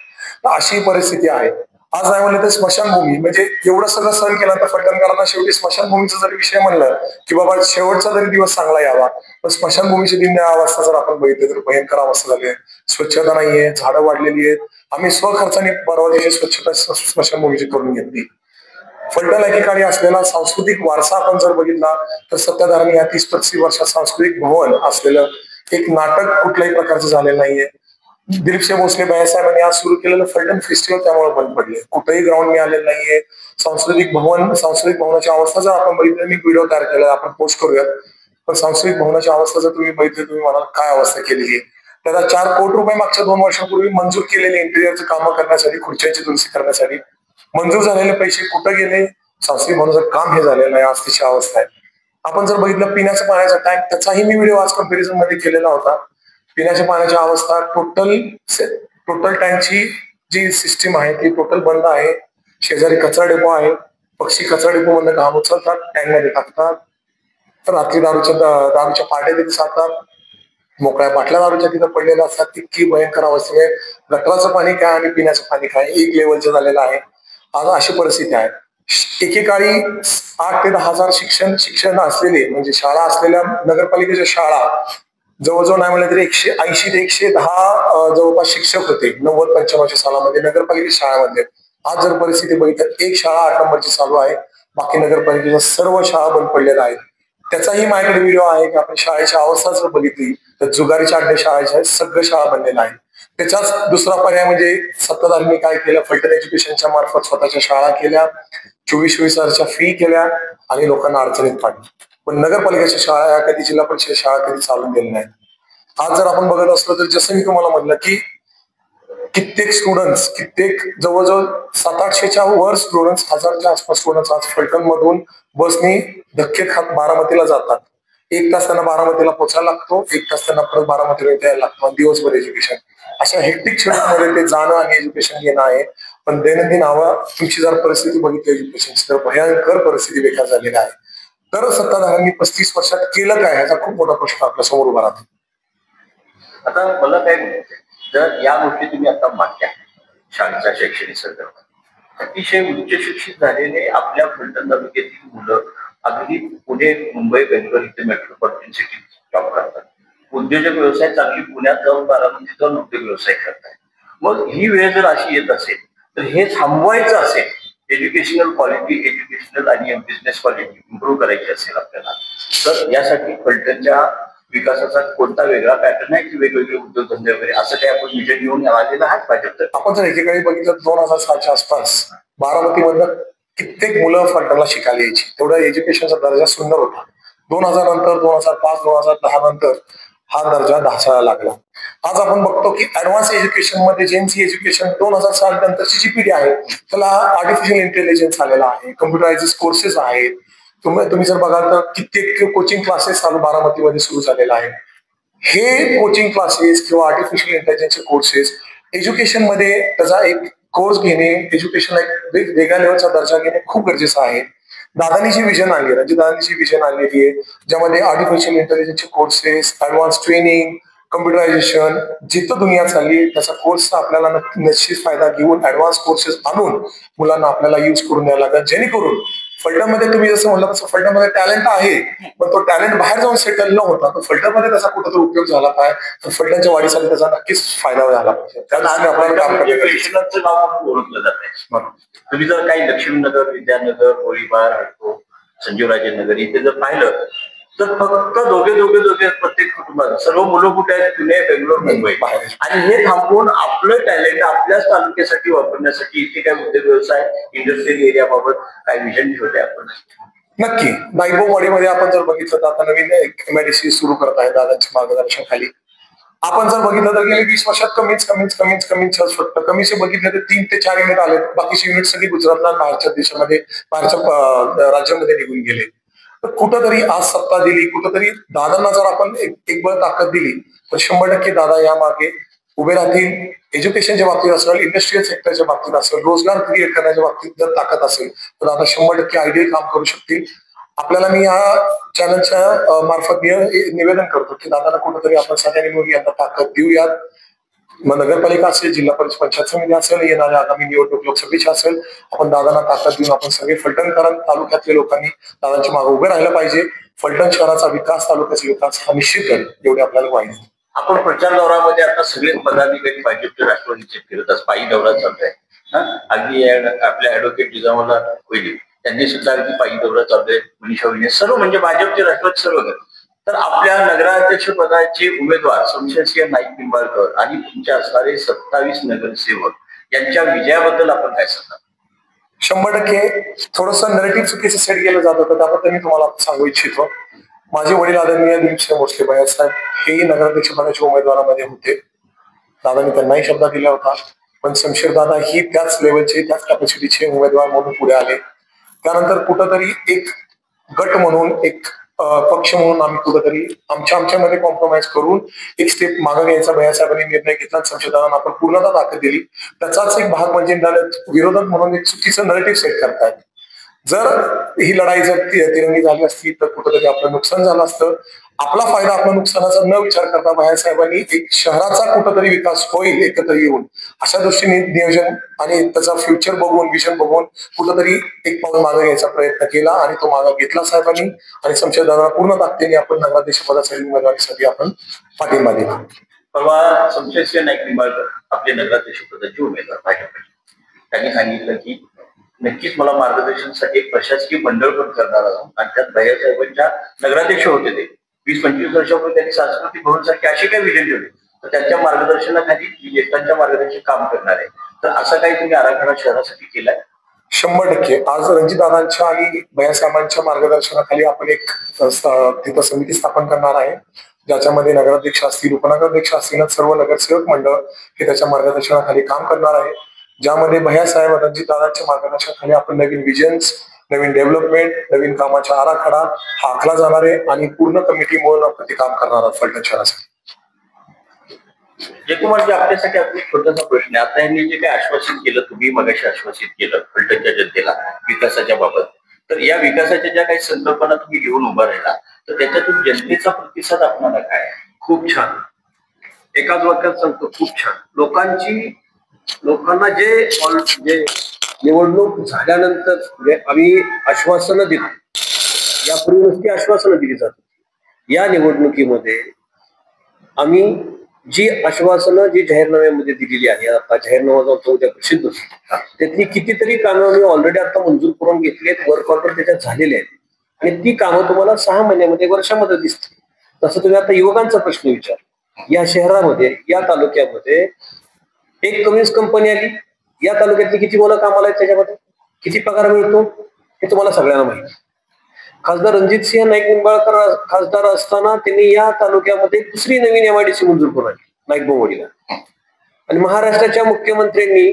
C: अशी परिस्थिती आहे. आज नाही म्हणलं तर स्मशानभूमी, म्हणजे एवढं सगळं सहन केलं तर फलटणकरांना शेवटी स्मशानभूमीचा जरी विषय म्हणलं की बाबा शेवटचा जरी दिवस चांगला यावा, पण स्मशानभूमीची दिन अवस्था जर आपण बघितली तर भयंकर अवस्था झाली आहे. स्वच्छता नाहीये, झाडं वाढलेली आहेत. आम्ही स्वखर्चाने परवा स्वच्छता स्मशानभूमीची करून घेतली. फलटण एकेकाळी असलेला सांस्कृतिक वारसा आपण जर बघितला तर सत्ताधाऱ्यांनी या 30-35 वर्षात सांस्कृतिक भवन असलेलं एक नाटक कुठल्याही प्रकारचं झालेलं नाहीये. दिलीपसिंह भोसले बाळासाहेबांनी आज सुरू केलेलं फलटण फेस्टिवल त्यामुळे बंद पडले. कुठेही ग्राउंड मिळालेलं नाहीये. सांस्कृतिक भवनाची अवस्था जर आपण बघितली, मी व्हिडिओ तयार केला, आपण पोस्ट करूयात. पण सांस्कृतिक भवनाची अवस्था जर तुम्ही बघितली, तुम्ही म्हणाल काय अवस्था केलेली आहे. त्याला 4 कोटी रुपये मागच्या 2 वर्षांपूर्वी मंजूर केलेले इंटेरियरचं कामं करण्यासाठी, खुर्च्यांची दुरुस्ती करण्यासाठी मंजूर झालेले पैसे कुठं गेले? सांस्कृतिक भवनाचं काम हे झालेलं नाही. आज तिची अवस्था आहे. आपण जर बघितलं पिण्याच्या पाण्याचा टँक, त्याचाही मी व्हिडिओ आज कंपॅरिझन मध्ये केलेला होता. पिण्याच्या पाण्याची अवस्था टोटल टँकची जी सिस्टीम आहे ती टोटल बंद आहे. शेजारी कचरा डेपो आहे. पक्षी कचरा डेपो मधनं घाम उचलतात, टँक मध्ये टाकतात. रात्री दारूच्या पाट्या तिथे साधतात. मोकळ्या बाटल्या दारूच्या तिथं पडलेल्या असतात. इतकी भयंकर अवस्था आहे. गटराचं पाणी काय आणि पिण्याचं पाणी काय एक लेवलचं झालेलं आहे. आज अशी परिस्थिती आहे. एकेकाळी 8 ते 10 हजार शिक्षण असलेले म्हणजे शाळा असलेल्या नगरपालिकेच्या शाळा जवळजवळ नाही म्हणलं तरी 180 ते 110 जवळपास शिक्षक होते 90-95 सालामध्ये नगरपालिकेच्या शाळांमध्ये. आज जर परिस्थिती बघितलं, एक शाळा 8 नंबरची चालू आहे, बाकी नगरपालिकेच्या सर्व शाळा बंद पडलेल्या आहेत. त्याचाही माझ्याकडे व्हिडिओ आहे की आपण शाळेची अवस्था जर बघितली तर जुगारीच्या अड्डे शाळेच्या सगळं शाळा बनलेल्या आहेत. त्याचाच दुसरा पर्याय म्हणजे सत्ताधाऱ्यांनी काय केलं, फलटण एज्युकेशनच्या मार्फत स्वतःच्या शाळा केल्या, 24-24 हजारच्या फी केल्या आणि लोकांना अडचणीत पाडली. पण नगरपालिकेच्या शाळा या कधी जिल्हा परिषद शाळा कधी चालून गेल्या नाहीत. आज जर आपण बघत असलो तर जसं मी तुम्हाला म्हटलं की कित्येक स्टुडंट्स, जवळजवळ 700-800च्या वर स्टुडंट्स, 1000च्या आसपास स्टुडंट्स आज फलटण मधून बसनी धक्के खात बारामतीला जातात. 1 तास त्यांना बारामतीला पोहोचायला लागतो, 1 तास त्यांना परत बारामतीला यायला लागतो, दिवसभर एज्युकेशन. अशा हेक्टिक शेड्यूलमध्ये ते जाणं आणि एज्युकेशन घेणं आहे. पण दैनंदिन तुमची जर परिस्थिती बघितली एज्युकेशनची तर भयंकर परिस्थिती बेकार झालेली आहे. तर सत्ताधाऱ्यांनी 35 वर्षात केलं काय ह्याचा खूप मोठा प्रश्न आपल्या समोर उभा राहतो.
A: आता मला काय म्हणायचं, जर या गोष्टी तुम्ही आता मांडल्या शाळेच्या शैक्षणिक संदर्भात, अतिशय उच्च शिक्षित झालेले आपल्या फलटण तालुक्यातील मुलं अगदी पुणे, मुंबई, बेंगलोर इथे मेट्रोपॉलिटन सिटी जॉब करतात. उद्योजक व्यवसाय चांगली पुण्यात जाऊन बारामतीत जाऊन उद्योग व्यवसाय करतात. मग ही वेळ जर अशी येत असेल तर हे थांबवायचं असेल, एज्युकेशनल क्वालिटी, एज्युकेशनल आणि बिझनेस क्वालिटी इम्प्रूव्ह करायची असेल आपल्याला, तर यासाठी फलटणच्या विकासाचा कोणता वेगळा पॅटर्न आहे की वेगवेगळे उद्योगधंदे वगैरे असं काही आपण विजन घेऊन आलेलं आहे पाहिजे. तर
C: आपण जर एकेकाळी बघितलं 2007च्या आसपास बारामतीमधनं कित्येक मुलं फलटणला शिकायला यायची. तेवढा एज्युकेशनचा दर्जा सुंदर होता. 2000 नंतर, 2005, 2010 नंतर हा दर्जा ढासळायला लागला. आज आपण बघतो की ऍडव्हान्स एज्युकेशन मध्ये जेएनसी एज्युकेशन 2000 साल नंतरची जी पिढी आहे त्याला आर्टिफिशियल इंटेलिजन्स आलेला आहे, कम्प्युटरायझेड कोर्सेस आहेत. तुम्ही जर बघाल तर कित्येक कोचिंग क्लासेस चालू बारामतीमध्ये सुरू झालेला आहे. हे कोचिंग क्लासेस किंवा आर्टिफिशियल इंटेलिजन्सचे कोर्सेस एज्युकेशन मध्ये त्याचा एक कोर्स घेणे, एज्युकेशनला एक वेगळ्या लेवलचा दर्जा घेणे खूप गरजेचं आहे. दादानी जी विजन आणली, रणजितदादांची विजन आणलेली आहे, ज्यामध्ये आर्टिफिशियल इंटेलिजन्सचे कोर्सेस, ऍडव्हान्स ट्रेनिंग, कम्प्युटरायझेशन, जिथं दुनिया चालली त्याचा कोर्सचा आपल्याला निश्चित फायदा घेऊन ऍडव्हान्स कोर्सेस आणून मुलांना आपल्याला युज करून द्यायला लागेल, जेणेकरून फलटणमध्ये तुम्ही जसं म्हणलं तसं फलटणमध्ये टॅलेंट आहे, पण तो टॅलेंट बाहेर जाऊन सेटल न होता तो फलटणमध्ये त्याचा कुठेतरी उपयोग झाला पाहिजे, तर फलटणच्या वाढीसाठी त्याचा नक्कीच फायदा झाला पाहिजे. त्या दृष्टीने आपल्याला काम
A: म्हणजे
C: करण्याचं
A: पेशंटचं नाव म्हणून ओळखलं जात आहे.
C: बरोबर.
A: तुम्ही जर काही लक्ष्मीनगर, विद्यानगर, गोळीबार, हडको, संजीवराजेनगर इथे जर पाहिलं तर फक्त दोघे प्रत्येक कुटुंबात सर्व मुलं कुठे आहेत, पुणे, बेंगलोर, मुंबई. आणि हे थांबवून आपलं टॅलेंट आपल्याच तालुक्यासाठी वापरण्यासाठी इथे काय उद्योग व्यवसाय, इंडस्ट्रियल एरियाबाबत काय विजन ठेवते आपण?
C: नक्की. नाईकबोवाडीमध्ये आपण जर बघितलं तर आता नवीन MIDC सुरू करत आहे दादांच्या मार्गदर्शनाखाली. आपण जर बघितलं तर गेले 20 वर्षात कमीच फक्त कमीचे बघितलं तर 3 ते 4 युनिट आले. बाकीचे युनिट सगळी गुजरातला बाहेरच्या देशामध्ये, बाहेरच्या राज्यामध्ये निघून गेले. तर कुठंतरी आज सत्ता दिली, कुठंतरी दादांना जर आपण एक बळ ताकद दिली तर 100% दादा या मागे उभे राहतील. एज्युकेशनच्या बाबतीत असेल, इंडस्ट्रियल सेक्टरच्या बाबतीत असेल, रोजगार क्रिएट करण्याच्या बाबतीत जर ताकद असेल तर दादा 100% आयडियल काम करू शकतील. आपल्याला मी या चॅनलच्या मार्फत निवेदन करतो की दादाला कुठेतरी आपण सगळ्यांनी मिळून यांना ताकद देऊयात. मग नगरपालिका असेल, जिल्हा परिषद पंचायत समिती असेल, येणाऱ्या आगामी निवडणूक लोकसभेची असेल, आपण दादांना ताकद देऊन आपण सगळे फलटणकरांनी, तालुक्यातल्या लोकांनी दादांच्या मागे उभे राहिलं पाहिजे. फलटण शहराचा विकास, तालुक्याचा विकास हा निश्चित करेल एवढे आपल्याला माहिती.
A: आपण प्रचार दौऱ्यामध्ये आता सगळेच पदाधिकारी भाजपचे राष्ट्रवादीचे फिरतात, पायी दौरा चालू आहे. अगदी आपल्या ऍडव्होकेट जिजामाला होईल त्यांनी सुद्धा अगदी पायी दौरा चालू आहे. मनीषा वहिनी सर्व म्हणजे भाजपचे राष्ट्रवादी सर्व. तर आपल्या नगराध्यक्ष पदाचे उमेदवार शमशेरसिंह नाईक निंबाळकर आणि तुमच्या असणारे 27 नगरसेवक यांच्या विजयाबद्दल आपण काय सांगणार?
C: 100% थोडस नरेटिव्ह चुकीचं सेट केलं जात होतं, त्याबद्दल मी तुम्हाला सांगू इच्छितो. माझे वडील आदरणीय दिलीपसिंह भोसले भैया साहेब हेही नगराध्यक्ष पदाच्या उमेदवारामध्ये होते. दादांनी त्यांनाही शब्द दिला होता, पण शमशेर दादा ही त्याच लेवलचे, त्याच कॅपॅसिटीचे उमेदवार म्हणून पुढे आले. त्यानंतर कुठंतरी एक गट म्हणून, एक पक्ष म्हणून आम्ही कुठंतरी आमच्यामध्ये कॉम्प्रोमाइज करून एक स्टेप मागे घ्यायचा भैयासाहेबांनी निर्णय घेतला. संशोधनाला आपण पूर्णतः ताकद दिली. त्याचाच एक भाग म्हणजे विरोधक म्हणून एक चुकीचं नरेटिव्ह सेट करतायत. जर ही लढाई जर तिरंगी झाली असती तर कुठंतरी आपलं नुकसान झालं असतं. आपला फायदा आपल्या नुकसानाचा न विचार करता भैयासाहेबांनी एक शहराचा कुठंतरी विकास होईल एकत्र येऊन अशा दृष्टीने नियोजन आणि त्याचा फ्युचर बघून, विजन बघून कुठंतरी एक पाऊल मागे घ्यायचा प्रयत्न केला आणि तो मागे घेतला साहेबांनी. आणि शमशेरदादांना पूर्ण ताकदीने आपण नगराध्यक्ष पदासाठी उमेदवारीसाठी आपण पाठिंबा दिला.
A: परवा शमशेरसिंह नाईक निंबाळकर आपले नगराध्यक्ष पदाचे उमेदवार भाजप, त्यांनी सांगितलं की नक्कीच मला मार्गदर्शनासाठी एक प्रशासकीय मंडळ पण करणार आहोत आणि त्यात भैयासाहेबांच्या नगराध्यक्ष होते ते 20-25 वर्षापूर्वी त्यांनी सांस्कृतिक भवनसारखे असे काही विजन ठेवले, तर त्यांच्या मार्गदर्शनाखाली ज्येष्ठांच्या मार्गदर्शन काम करणार आहे. तर असं काही तुम्ही आराखडा शहरासाठी केलाय?
C: 100% आज रणजितदादांच्या आणि भैयासाहेबांच्या मार्गदर्शनाखाली आपण एक तिथं समिती स्थापन करणार आहे, ज्याच्यामध्ये नगराध्यक्ष असतील, उपनगराध्यक्ष असतील, सर्व नगरसेवक मंडळ हे त्याच्या मार्गदर्शनाखाली काम करणार आहे. ज्यामध्ये भैयासाहेब रणजितदादांच्या मार्गदर्शनाखाली आपण नवीन विजन्स, नवीन डेव्हलपमेंट, नवीन कामाचा आराखडा हा आखला जाणार आहे आणि पूर्ण कमिटी मिळून आपण ते काम करणार आहोत फलटण शहरासाठी.
A: जयकुमारजी, आपल्यासाठी आपला छोटासा प्रश्न आहे. आता यांनी जे काही आश्वासित केलं, तुम्ही मगाशी आश्वासित केलं फलटणच्या जनतेला विकासाच्या बाबत, तर या विकासाच्या ज्या काही संकल्पना तुम्ही घेऊन उभा राहिला तर त्याच्यातून जनतेचा प्रतिसाद आपल्याला काय आहे?
B: खूप छान. एकाच वाक्यात सांगतो, खूप छान. लोकांना जे निवडणूक झाल्यानंतर आम्ही आश्वासनं दिली, यापूर्वी नुसती आश्वासनं दिली जातात. या निवडणुकीमध्ये आम्ही जी आश्वासनं जी जाहीरनाम्यामध्ये दिलेली आहे, आता जाहीरनामा जो उद्या प्रसिद्ध होतो, त्यातली कितीतरी कामं आम्ही ऑलरेडी आता मंजूर करून घेतली आहेत, वर्क ऑर्डर त्याच्यात झालेले आहेत आणि ती कामं तुम्हाला 6 महिन्यामध्ये, वर्षामध्ये दिसतील. तसं तुम्ही आता युवकांचा प्रश्न विचार, या शहरामध्ये, या तालुक्यामध्ये एक कम्युनिस्ट कंपनी आली, या तालुक्यातली किती मुलं कामाला आहेत, त्याच्यामध्ये किती पगार मिळतो हे तुम्हाला सगळ्यांना माहिती. खासदार रणजितसिंह नाईक निंबाळकर खासदार असताना त्यांनी या तालुक्यामध्ये दुसरी नवीन MIDC मंजूर करून आणली नाईकबोवाडीला. आणि महाराष्ट्राच्या मुख्यमंत्र्यांनी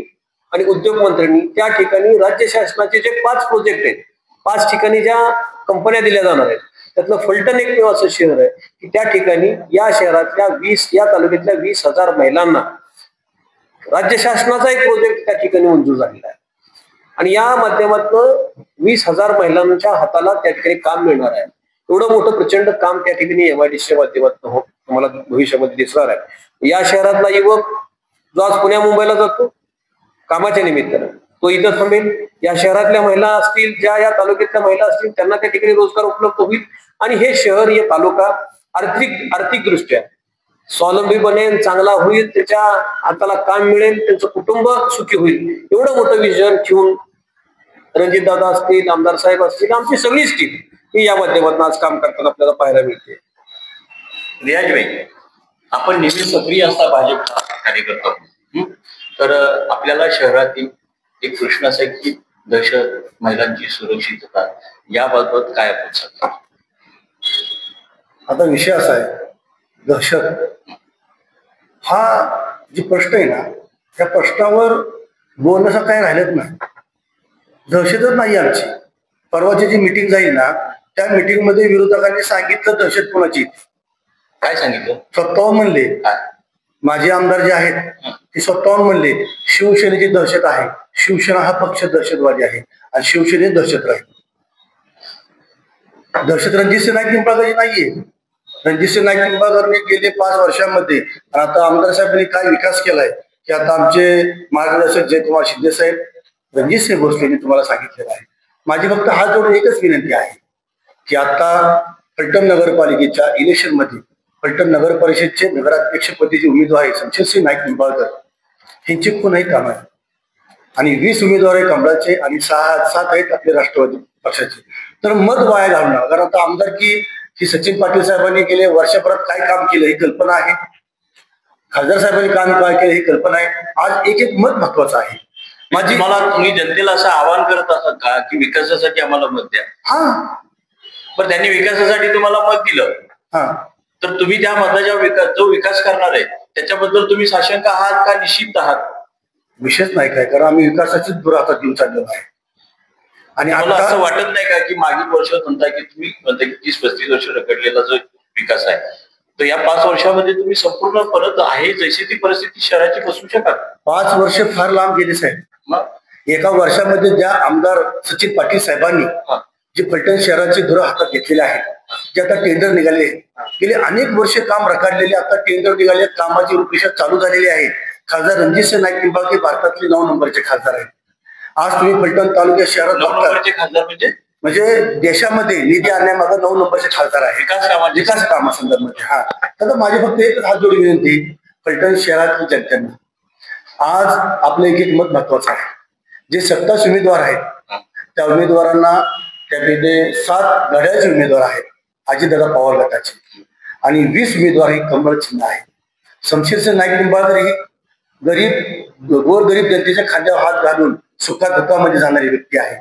B: आणि उद्योगमंत्र्यांनी त्या ठिकाणी राज्य शासनाचे जे 5 प्रोजेक्ट आहेत, 5 ठिकाणी ज्या कंपन्या दिल्या जाणार आहेत, त्यातलं फलटण एकमेव असं शहर आहे की त्या ठिकाणी या शहरातल्या या तालुक्यातल्या 20,000 महिलांना राज्य शासनाचा एक प्रोजेक्ट त्या ठिकाणी मंजूर झालेला आहे. आणि या माध्यमातून 20,000 महिलांच्या हाताला त्या ठिकाणी काम मिळणार आहे. एवढं मोठं प्रचंड काम त्या ठिकाणी MIDCच्या माध्यमातून तुम्हाला भविष्यामध्ये दिसणार आहे. या शहरातला युवक जो आज पुण्या मुंबईला जातो कामाच्या निमित्तानं, तो इथं थांबेल, या शहरातल्या महिला असतील, ज्या या तालुक्यातल्या महिला असतील, त्यांना त्या ठिकाणी रोजगार उपलब्ध होईल आणि हे शहर, हे तालुका आर्थिक दृष्ट्या स्वावलंबी बनेल, चांगला होईल, त्याच्या हाताला काम मिळेल, त्यांचं कुटुंब सुखी होईल, एवढं मोठं विजन ठेवून रणजित दादा असतील, आमदार साहेब असतील, आमची सगळीच टीम ही या माध्यमातून आज काम करताना आपल्याला पाहायला मिळते.
A: रियाजभाई, आपण नेहमी सक्रिय असता भाजपचा कार्यकर्ता. तर आपल्याला शहरातील एक प्रश्न असा आहे की दहशत, महिलांची सुरक्षितता याबाबत काय आपण सांगतो?
D: आता विषय असा आहे, दहशत हा जे प्रश्न आहे ना, त्या प्रश्नावर बोलण्याचं काही राहिलंच नाही. दहशतच नाही आमची. परवाची जी मिटिंग जाईल ना, त्या मिटिंगमध्ये विरोधकांनी सांगितलं दहशत कोणाची,
A: काय सांगितलं?
D: स्वतःहून म्हणले, माझे आमदार जे आहेत ते स्वतःहून म्हणले शिवसेनेची दहशत आहे, शिवसेना हा पक्ष दहशतवादी आहे आणि शिवसेने दहशत राहील. दहशत रणजितसिंह नाईक निंबाळकरची नाहीये. रणजितसिंह नाईक निंबाळकरने गेले 5 वर्षांमध्ये आता आमदार साहेबांनी काय विकास केलाय की आता आमचे मार्गदर्शक जयकुमार शिंदे साहेब, रणजितसिंह भोसलेंनी तुम्हाला सांगितलेलं आहे. माझी फक्त हात जोडून एकच विनंती आहे की आता फलटण नगरपालिकेच्या इलेक्शन मध्ये फलटण नगर परिषदचे नगराध्यक्षपदी जे उमेदवार आहे शमशेरसिंह नाईक निंबाळकर, यांचे कोणही काम आहे आणि 20 उमेदवार आहे कमळाचे आणि 7 आहेत आपले राष्ट्रवादी पक्षाचे. तर मत वाया घालणार, कारण आता आमदारकी ही सचिन पाटील साहेबांनी गेले वर्षभरात काय काम केलं ही कल्पना आहे, खासदार साहेबांनी काम काय केलं ही कल्पना आहे. आज एक मत महत्वाचं आहे.
A: तुम्ही जनतेला असं आवाहन करत असाल का की विकासासाठी आम्हाला मत द्या?
D: हा,
A: पण त्यांनी विकासासाठी तुम्हाला मत दिलं,
D: हा,
A: तर तुम्ही त्या मताच्या जो विकास करणार आहे त्याच्याबद्दल तुम्ही साशंक आहात का निश्चित आहात?
D: विशेष नाही काय, कारण आम्ही विकासाचीच दुराचा देऊन चाललेलो आहे. आणि
A: मला
D: आता
A: असं वाटत नाही का की मागील वर्ष म्हणताय की तुम्ही म्हणताय की 30-35 वर्ष रखडलेला जो विकास आहे तर या 5 वर्षामध्ये तुम्ही संपूर्ण परत आहे जशी ती परिस्थिती शहराची बसू शकाल?
D: 5 वर्ष फार लांब गेले साहेब.
A: मग
D: एका वर्षामध्ये ज्या आमदार सचिन पाटील साहेबांनी जे फलटण शहराचे धुरा हातात घेतलेले आहेत, जे आता टेंडर निघाले, गेले अनेक वर्षे काम रखडलेले आता टेंडर निघाले, कामाची रूपरेषा चालू झालेली आहे. खासदार रणजितसिंह नाईक निंबाळकर भारतातले 9 नंबरचे खासदार आहेत. आज तुम्ही फलटण तालुक्या शहरात
A: 9 नंबरचे खासदार
D: म्हणजे देशामध्ये निधी आणण्यामागे 9 नंबरचे खासदार आहे विकास कामासंदर्भात. हा, तर माझी फक्त एकच हात जोडी विनंती फलटण शहरातील जनतेनं, आज आपलं एक मत महत्वाचं आहे. जे 27 उमेदवार आहेत त्या उमेदवारांना त्यामध्ये 7 घड्याळचे उमेदवार आहेत अजितदादा पवार गटाचे आणि 20 उमेदवार हे कमळ चिन्ह आहे. शमशेरसिंह नाईक निंबाळकर ही गोरगरीब जनतेच्या खांद्यावर हात घालून सुखा दुःखामध्ये जाणारी व्यक्ती आहे.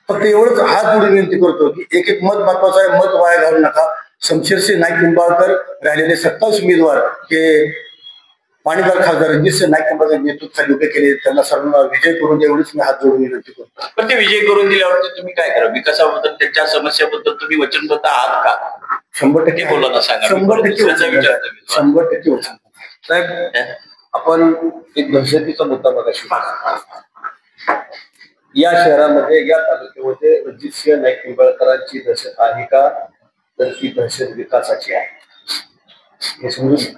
D: फक्त एवढंच हात जोडून विनंती करतो की एक मत महत्वाचं आहे, मत वाया घालू नका. शमशेरसिंह नाईक निंबाळकर राहिलेले 27 उमेदवार हे पाणीदार खासदार रणजितसिंह नाईक निंबाळकर नेतृत्वाखाली उभे केले, त्यांना सर्वांना विजय करून एवढीच मी हात जोडून विनंती करतो.
A: पण ते विजय करून दिल्यावरती तुम्ही काय करा? विकासाबद्दल त्यांच्या समस्याबद्दल तुम्ही वचनबद्ध आहात का?
D: 100%
A: बोला ना, सांगा.
D: 100% वचन.
B: साहेब, आपण एक दहशतीचा मुद्दा बघायची, या शहरामध्ये या तालुक्यामध्ये रणजितसिंह नाईक निंबाळकरांची दहशत आहे का? तर ती दहशत विकासाची आहे हे समजून घ्या.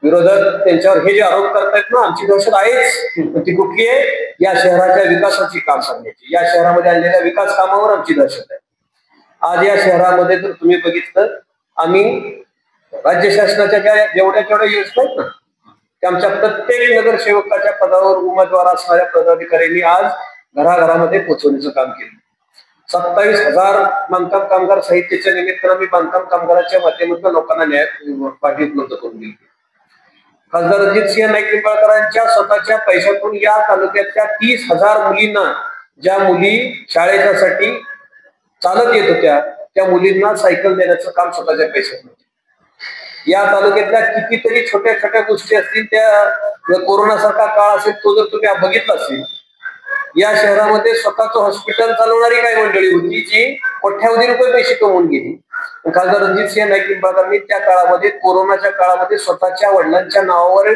B: विरोधक त्यांच्यावर हे जे आरोप करतायत ना, आमची दहशत आहेच, पण ती कुठली आहे? या शहराच्या विकासाची काम करण्याची, या शहरामध्ये आणलेल्या विकास कामावर आमची दहशत आहे. आज या शहरामध्ये जर तुम्ही बघितलं, आम्ही राज्य शासनाच्या ज्या जेवढ्या योजना आहेत ना, त्या आमच्या प्रत्येक नगरसेवकाच्या पदावर उमेदवार असणाऱ्या पदाधिकाऱ्यांनी आज घराघरामध्ये पोहोचवण्याचं काम केलं. 27,000 बांधकाम कामगार साहित्याच्या निमित्तानं आम्ही बांधकाम कामगारांच्या माध्यमातून लोकांना न्याय पाठी उपलब्ध करून दिली. खासदार रणजितसिंह नाईक निंबाळकरांच्या स्वतःच्या पैशातून या तालुक्यातल्या 30,000 मुलींना, ज्या मुली शाळेच्यासाठी चालत येत होत्या, त्या मुलींना सायकल देण्याचं काम स्वतःच्या पैशातून. या तालुक्यातल्या कितीतरी छोट्या छोट्या गोष्टी असतील, त्या कोरोनासारखा काळ असेल तो जर तुम्ही बघितला असेल, या शहरामध्ये स्वतःचं हॉस्पिटल चालवणारी काही मंडळी होती जी कोट्यावधी रुपये पैसे कमवून गेली. खासदार रणजितसिंह नाईक निंबाळकरांनी त्या काळामध्ये, कोरोनाच्या काळामध्ये, स्वतःच्या वडिलांच्या नावावर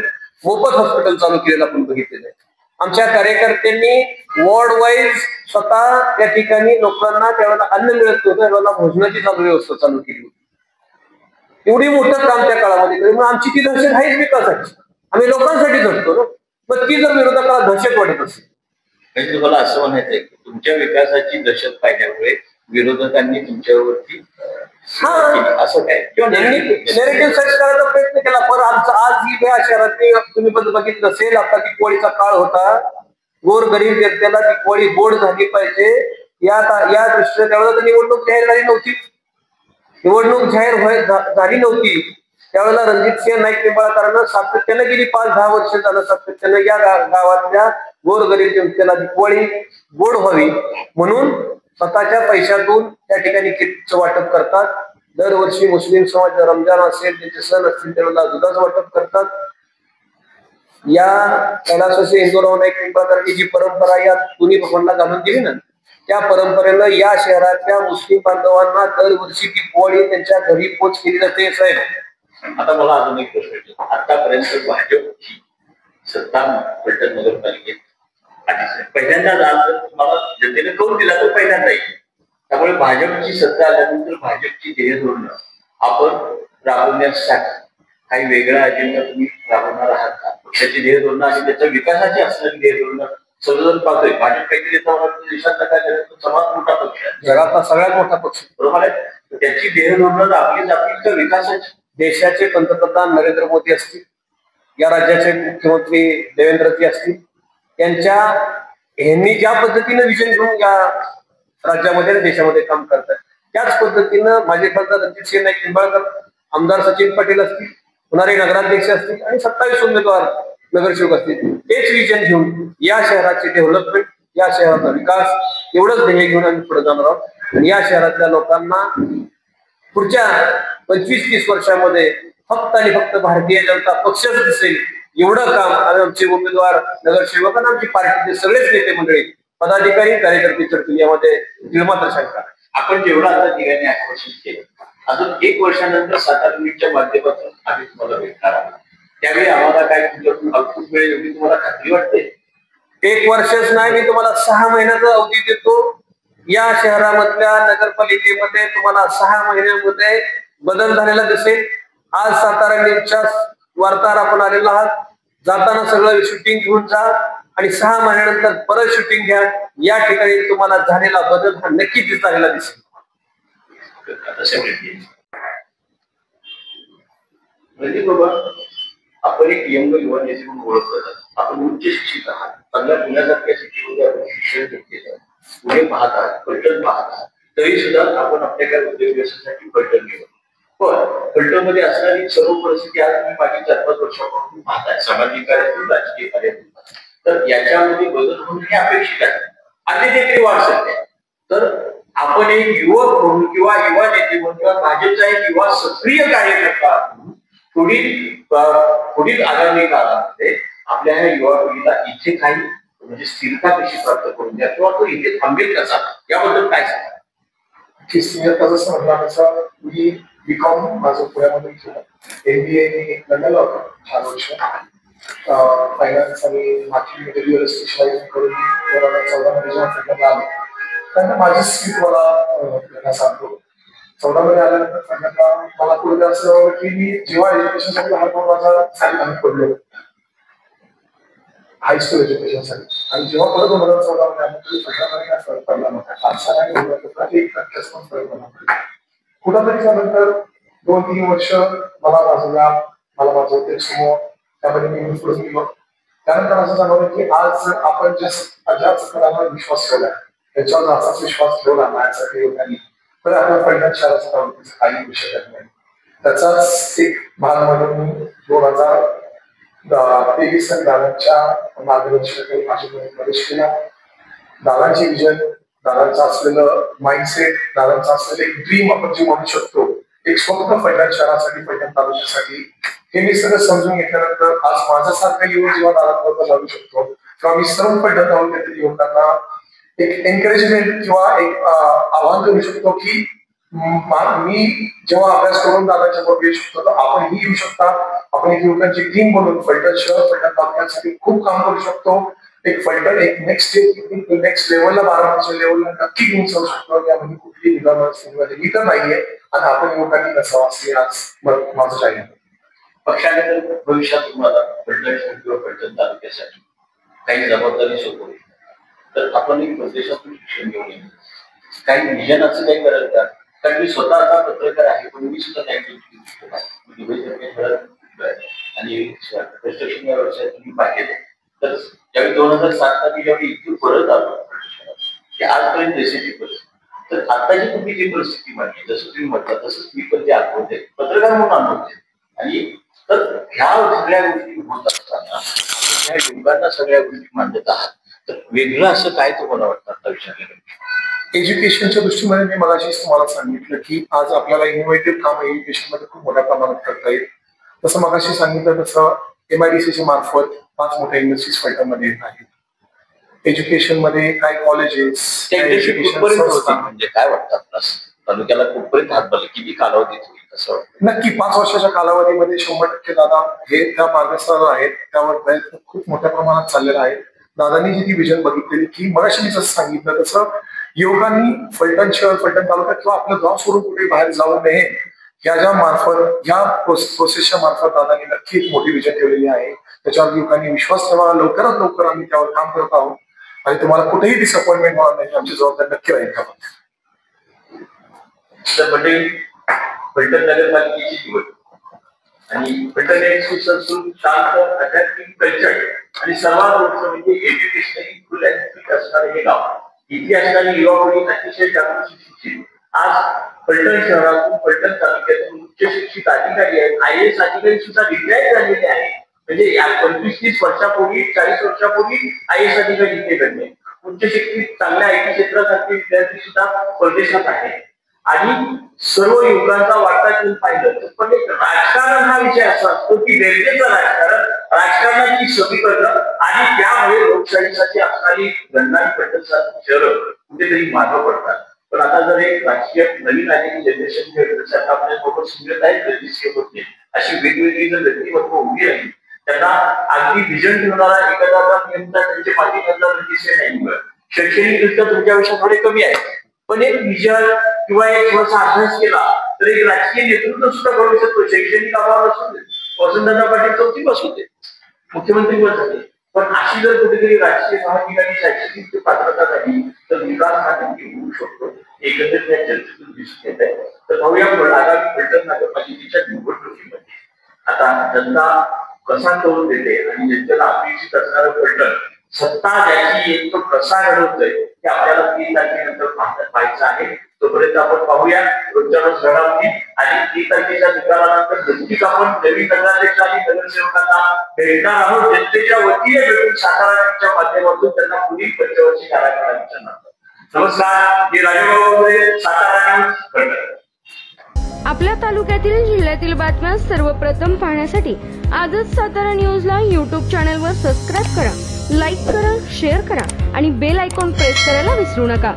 B: मोफत हॉस्पिटल चालू केलेलं आपण बघितलेलं आहे. आमच्या कार्यकर्त्यांनी वॉर्ड वाईज स्वतः त्या ठिकाणी लोकांना त्यावेळेला अन्न मिळत नव्हतं, त्यावेळेला भोजनाची चालू व्यवस्था चालू केली होती. एवढी मोठं काम त्या काळामध्ये केलं. मग आमची ती दहशत आहेच विकासाची, आम्ही लोकांसाठी झटतो ना. मग ती जर विरोधकाला दहशत वाटत असेल
A: म्हणजे तुम्हाला असं म्हणायचंय की तुमच्या विकासाची दहशत पाहिल्यामुळे विरोधकांनी तुमच्यावरती असं काय किंवा
B: नेरेटिव्ह सेट करायचा प्रयत्न केला. पण आमचा आज ही या शहरात तुम्ही बघितलं असेल, आता दिवाळीचा काळ होता, गोरगरीब जनतेला दिवाळी गोड झाली पाहिजे या दृष्टीने त्यावेळेला निवडणूक जाहीर झाली नव्हती. निवडणूक जाहीर झाली नव्हती त्यावेळेला रणजितसिंह नाईक निंबाळकरांना सातत्यानं गेली 5-10 वर्ष झालं सातत्यानं या गावातल्या गोरगरीब जनतेला दिवाळी गोड व्हावी म्हणून स्वतःच्या पैशातून त्या ठिकाणी किटचं वाटप करतात. दरवर्षी मुस्लिम समाज रमजान असेल, त्याचे सण असतील त्यावेळेला दुधाचं वाटप करतात. या कैलासवासी हिंदूराव नाईक निंबाळकरांनी जी परंपरा या दोन्ही भगवानला घालून दिली ना, त्या परंपरेनं या शहरातल्या मुस्लिम बांधवांना दरवर्षी दिवाळी त्यांच्या घरी पोच केली जाते. साहेब,
A: आता मला अजून एक प्रश्न विचार, आतापर्यंत भाजपची सत्ता फलटण नगरपालिकेत आली, पहिल्यांदा आज तुम्हाला जनतेने करून दिला तो पहिल्यांदा येईल. त्यामुळे भाजपची सत्ता आल्यानंतर भाजपची ध्येय धोरणं आपण राबवण्यासाठी काही वेगळा अजेंडा तुम्ही राबवणार आहात का? पक्षाची ध्येय धोरणं आणि त्याच्या विकासाची असणारी ध्येय धोरणं सर्वजण पाहतोय. भाजप काहीतरी देशातला काय सर्वात मोठा पक्ष आहे,
B: जगातला सगळ्यात मोठा पक्ष,
A: बरोबर आहे. त्याची ध्येय धोरणं राबली जातील तर विकासाची.
B: देशाचे पंतप्रधान नरेंद्र मोदी असतील, या राज्याचे मुख्यमंत्री देवेंद्रजी असतील, यांनी ज्या पद्धतीनं विजन घेऊन या राज्यामध्ये आणि देशामध्ये काम करतात, त्याच पद्धतीनं माझे खासदार रणजितसिंह नाईक निंबाळकर, आमदार सचिन पाटील असतील, होणारे नगराध्यक्ष असतील आणि 27 उमेदवार नगरसेवक असतील, तेच विजन घेऊन या शहराचे डेव्हलपमेंट, या शहराचा विकास एवढंच ध्येय घेऊन आम्ही पुढे जाणार आहोत. आणि या शहरातल्या लोकांना पुढच्या 25-30 वर्षामध्ये फक्त आणि फक्त भारतीय जनता पक्षच दिसेल एवढं काम आम्ही आमचे उमेदवार, नगरसेवक आणि आमची पार्टीचे सगळेच नेते मंडळी, पदाधिकारी, कार्यकर्ते करतील यामध्ये निर्मात्र शंका.
A: आपण जेवढं आता ठिकाणी आकर्षित केलं, अजून 1 वर्षानंतर सातारा न्यूजच्या माध्यमातून आम्ही तुम्हाला भेटणार आहोत. त्यावेळी आम्हाला काय तुमच्याकडून अवधूत वेळ एवढी तुम्हाला खात्री वाटते?
B: 1 वर्षच नाही, मी तुम्हाला 6 महिन्याचा अवधी देतो. या शहरामधल्या नगरपालिकेमध्ये तुम्हाला 6 महिन्यामध्ये बदल झालेला दिसेल. आज सातारा न्यूजच्या वार्ताहर आपण आलेला आहात, जाताना सगळं शूटिंग घेऊन जा आणि 6 महिन्यानंतर परत शूटिंग घ्या. या ठिकाणी तुम्हाला झालेला बदल हा नक्कीच झालेला दिसेल.
A: म्हणजे बाबा, आपण एक यंग युवा नेते म्हणून ओळखलं जातो. आपण उच्च शिक्षित आहात, चांगल्या पुण्यासारख्या सिटीमध्ये आपण शिक्षण घेतलेलं, पुणे पाहत आहात, फलटण पाहत आहात, तरी सुद्धा आपण आपल्या काय उद्योग व्यवसायासाठी फलटण घेऊ. पण फलटण मध्ये असणारी सर्व परिस्थिती आज तुम्ही मागील 4-5 वर्षापासून पाहताय, सामाजिक कार्यातून, राजकीय कार्यातून. तर याच्यामध्ये बदल होणं हे अपेक्षित आहे. आणि ते वाढ सध्या. तर आपण एक युवक म्हणून किंवा युवा नेते म्हणून किंवा भाजपचा एक युवा सक्रिय कार्यकर्ता पुढील आगामी काळामध्ये आपल्या ह्या युवा पिढीला इथे काही म्हणजे स्थिरता कशी प्राप्त करून द्या किंवा तो इथे थांबेल कसा, याबद्दल काय सांगा?
C: की स्थिरता जसं म्हटलं तसं मी बीकॉम माझं पुण्यामध्ये केलं, MBA मी लंडनला होतो 4 वर्ष, फायनान्स आणि मार्केटिंग रिअल एस्टेट स्पेशलायझेशन करून 2014 मध्ये जेव्हा फलटणला आलो, त्यानंतर माझी स्किल मला सांगतो. 14 मध्ये आल्यानंतर फलटणला मला पुढे असं की मी जेव्हा एज्युकेशनसाठी माझा साडी पडलो हायस्कूल एज्युकेशनसाठी, आणि जेव्हा परत 2014 मध्ये आलो फलटणमध्ये काय फरक पडला नव्हता, फारसा नाही होता, एक टक्क्याच पण फरक पडला. कुठंतरी त्यानंतर 2-3 वर्ष मला माझं ते समोर त्यामध्ये मी पुढे गेलो. त्यानंतर असं जाणवलं की आज आपण ज्या प्रकारावर विश्वास ठेवलाय त्याच्यावर असाच विश्वास ठेवला माझ्यासाठी लोकांनी, तर आपण फलटण शहराचा काही होऊ शकत नाही. त्याचाच एक भाग म्हणून मी 2023 दादांच्या मार्गदर्शनाखाली भाजपमध्ये प्रवेश केला. दादांचे विजन, दादांचं असलेलं माइंडसेट, दादांचं असलेलं एक ड्रीम आपण जे म्हणू शकतो, एक स्वप्न फलटण शहरासाठी, फलटण तालुक्यासाठी, हे मी सगळं समजून घेतल्यानंतर आज माझ्यासारखा युवक जेव्हा दादांबरोबर लागू शकतो किंवा मी सर्व फलटण तालुक्यातील युवकांना एक एनकरेजमेंट किंवा एक आव्हान करू शकतो की मी जेव्हा अभ्यास करून दादाच्या बरोबर येऊ शकतो तर आपण ही येऊ शकता. आपण एक युवकांची टीम बनवून फलटण शहर, फलटण तालुक्यासाठी खूप काम करू शकतो. एक फलटण एक नेक्स्ट लेवलला, बारामतीच्या लेवलला नक्की घेऊन जाऊ शकतो. यामध्ये कुठली इतर नाहीये आणि आपण युवकांनी नसावं असे आज माझं जाहीर.
A: पक्षाने तर भविष्यात तुम्हाला फलटण किंवा फलटण तालुक्यासाठी काही जबाबदारी सोपवली, तर आपण एक परदेशातून शिक्षण घेऊन येतो. काही विजनाचं काही कराल का? कारण मी स्वतः आता पत्रकार आहे, पण मी सुद्धा आणि कन्स्ट्रक्शन या व्यवसायात मी पाहिजे. तर ज्यावेळी 2007 मी जेव्हा इथून परत आलो की आजपर्यंत देशाची परिस्थिती, तर आताची तुम्ही जी परिस्थिती मांडली, जसं तुम्ही म्हटलं तसंच मी पण ते अनुभवते, पत्रकार म्हणून अनुभवते. आणि तर ह्या सगळ्या गोष्टी होत असताना ह्या युवकांना सगळ्या गोष्टी मांडत आहात, तर वेगळं असं काय तुम्हाला वाटतं आता विचारलं?
C: एज्युकेशनच्या दृष्टीने मी मगाशीच तुम्हाला सांगितलं की आज आपल्याला इनोव्हेटिव्ह काम एज्युकेशन मध्ये खूप मोठ्या प्रमाणात करता येईल. तसं मगाशी सांगितलं तसं MIDCच्या मार्फत 5 मोठ्या युनिव्हर्सिटीज फलटणमध्ये येत आहेत. एज्युकेशन मध्ये काय कॉलेजेस
A: म्हणजे काय वाटतं आपल्याला तालुक्याला कुठपर्यंत हातभार किती कालावधीत होईल असं वाटतं?
C: नक्की 5 वर्षाच्या कालावधीमध्ये 100% दादा हे त्या मार्गस्थानावर आहेत, त्यावर प्रयत्न खूप मोठ्या प्रमाणात चाललेला आहे. दादांनी जी ती विजन बघितलेली की मगाशी मी जसं सांगितलं तसं युवकांनी फलटण शहर, फलटण तालुका किंवा आपलं गाव सोडून कुठे बाहेर जाऊ नये, ह्या मार्फत ह्या प्रोसेसच्या मार्फत दादांनी नक्की एक मोठी विजन ठेवलेली आहे. त्याच्यावर युवकांनी विश्वास ठेवा. लवकरात लवकर आम्ही त्यावर काम करत आहोत आणि तुम्हाला कुठेही डिसअपॉइंटमेंट होणार नाही. आमची जबाबदारी नक्की राहील का?
A: तर मंडळी, फलटण नगरपालिकेची निवडणूक आणि फलटण एक सुसंस्कृत, शांत, आध्यात्मिक, कल्चर आणि सर्वात मोठं म्हणजे एज्युकेशनली फुल ऍक्टिव्ह असणारे हे गाव. इथे असणारी युवा पिढी अतिशय जागृत शिक्षित. आज फलटण शहरातून, फलटण तालुक्यातून उच्च शिक्षित अधिकारी आहेत, IAS अधिकारी सुद्धा रिटायर झालेले आहेत. म्हणजे 25-30 वर्षापूर्वी, 40 वर्षापूर्वी IAS अधिकारी इथे घडले. उच्च शिक्षित चांगल्या IT क्षेत्रासाठी विद्यार्थी सुद्धा परदेशात आहेत. आणि सर्व युवकांचा वाटा घेऊन पाहिलं पण एक राजकारण हा विषय असा असतो की गरजेचं राजकारण, राजकारणाची समीकरण आणि त्यामुळे लोकशाहीसाठी असणारी गणना पद्धत शहरं कुठेतरी मागं पडतात. पण आता जर एक राजकीय नवीन आलेली जनरेशन आपल्यासोबत समजत आहेत गरजेचे अशी वेगवेगळी जर व्यक्तिमत्व उभी राहील, त्यांना अगदी विजन ठेवणारा एखादा नेमका त्यांच्या पाठीमागचा विषय नाही. शैक्षणिकदृष्ट्या तुमच्यापेक्षा थोडे कमी आहे, पण एक विजन किंवा एक थोडासा अभ्यास केला तर एक राजकीय नेतृत्व सुद्धा घडू शकतो. शैक्षणिक अभाव असू दे, वसंतदादा पाटील चौथी बसू दे, मुख्यमंत्री पद झाले, पण अशी जर कुठेतरी राजकीय महाविकास शैक्षणिक पात्रता झाली तर विकास हा नक्की होऊ शकतो. एकंदरीत या चर्चेतून दिसून येत आहे. तर भाऊया आगामी फलटण नगरपालिकेच्या निवडणुकीमध्ये आता जनता कसा करून देते आणि जनतेला अपेक्षित असणारं फलटण सत्ता ज्याची एक तो कसा घडवतोय ते आपल्याला 3 तारखेनंतर पाहायचं आहे. तोपर्यंत आपण पाहूया रोजच्या रोज घडामोडी आणि 3 तारखेच्या निकालानंतर नक्कीच आपण नवीन नगराध्यक्ष आणि नगरसेवकांना भेटणार आहोत. जनतेच्या वतीने भेटून साताराच्या माध्यमातून त्यांना पुढील पंचवर्षी कार्यकाळ विचारणार. नमस्कार, मी राजेबाबू, सातारा न्यूज फलटण.
E: आपल्या तालुक्यातील जिल्ह्यातील बातम्या सर्वप्रथम पाहण्यासाठी आजच सातारा न्यूजला YouTube चॅनलवर सबस्क्राईब करा, लाईक करा, शेअर करा आणि बेल आयकॉन प्रेस करायला विसरू नका.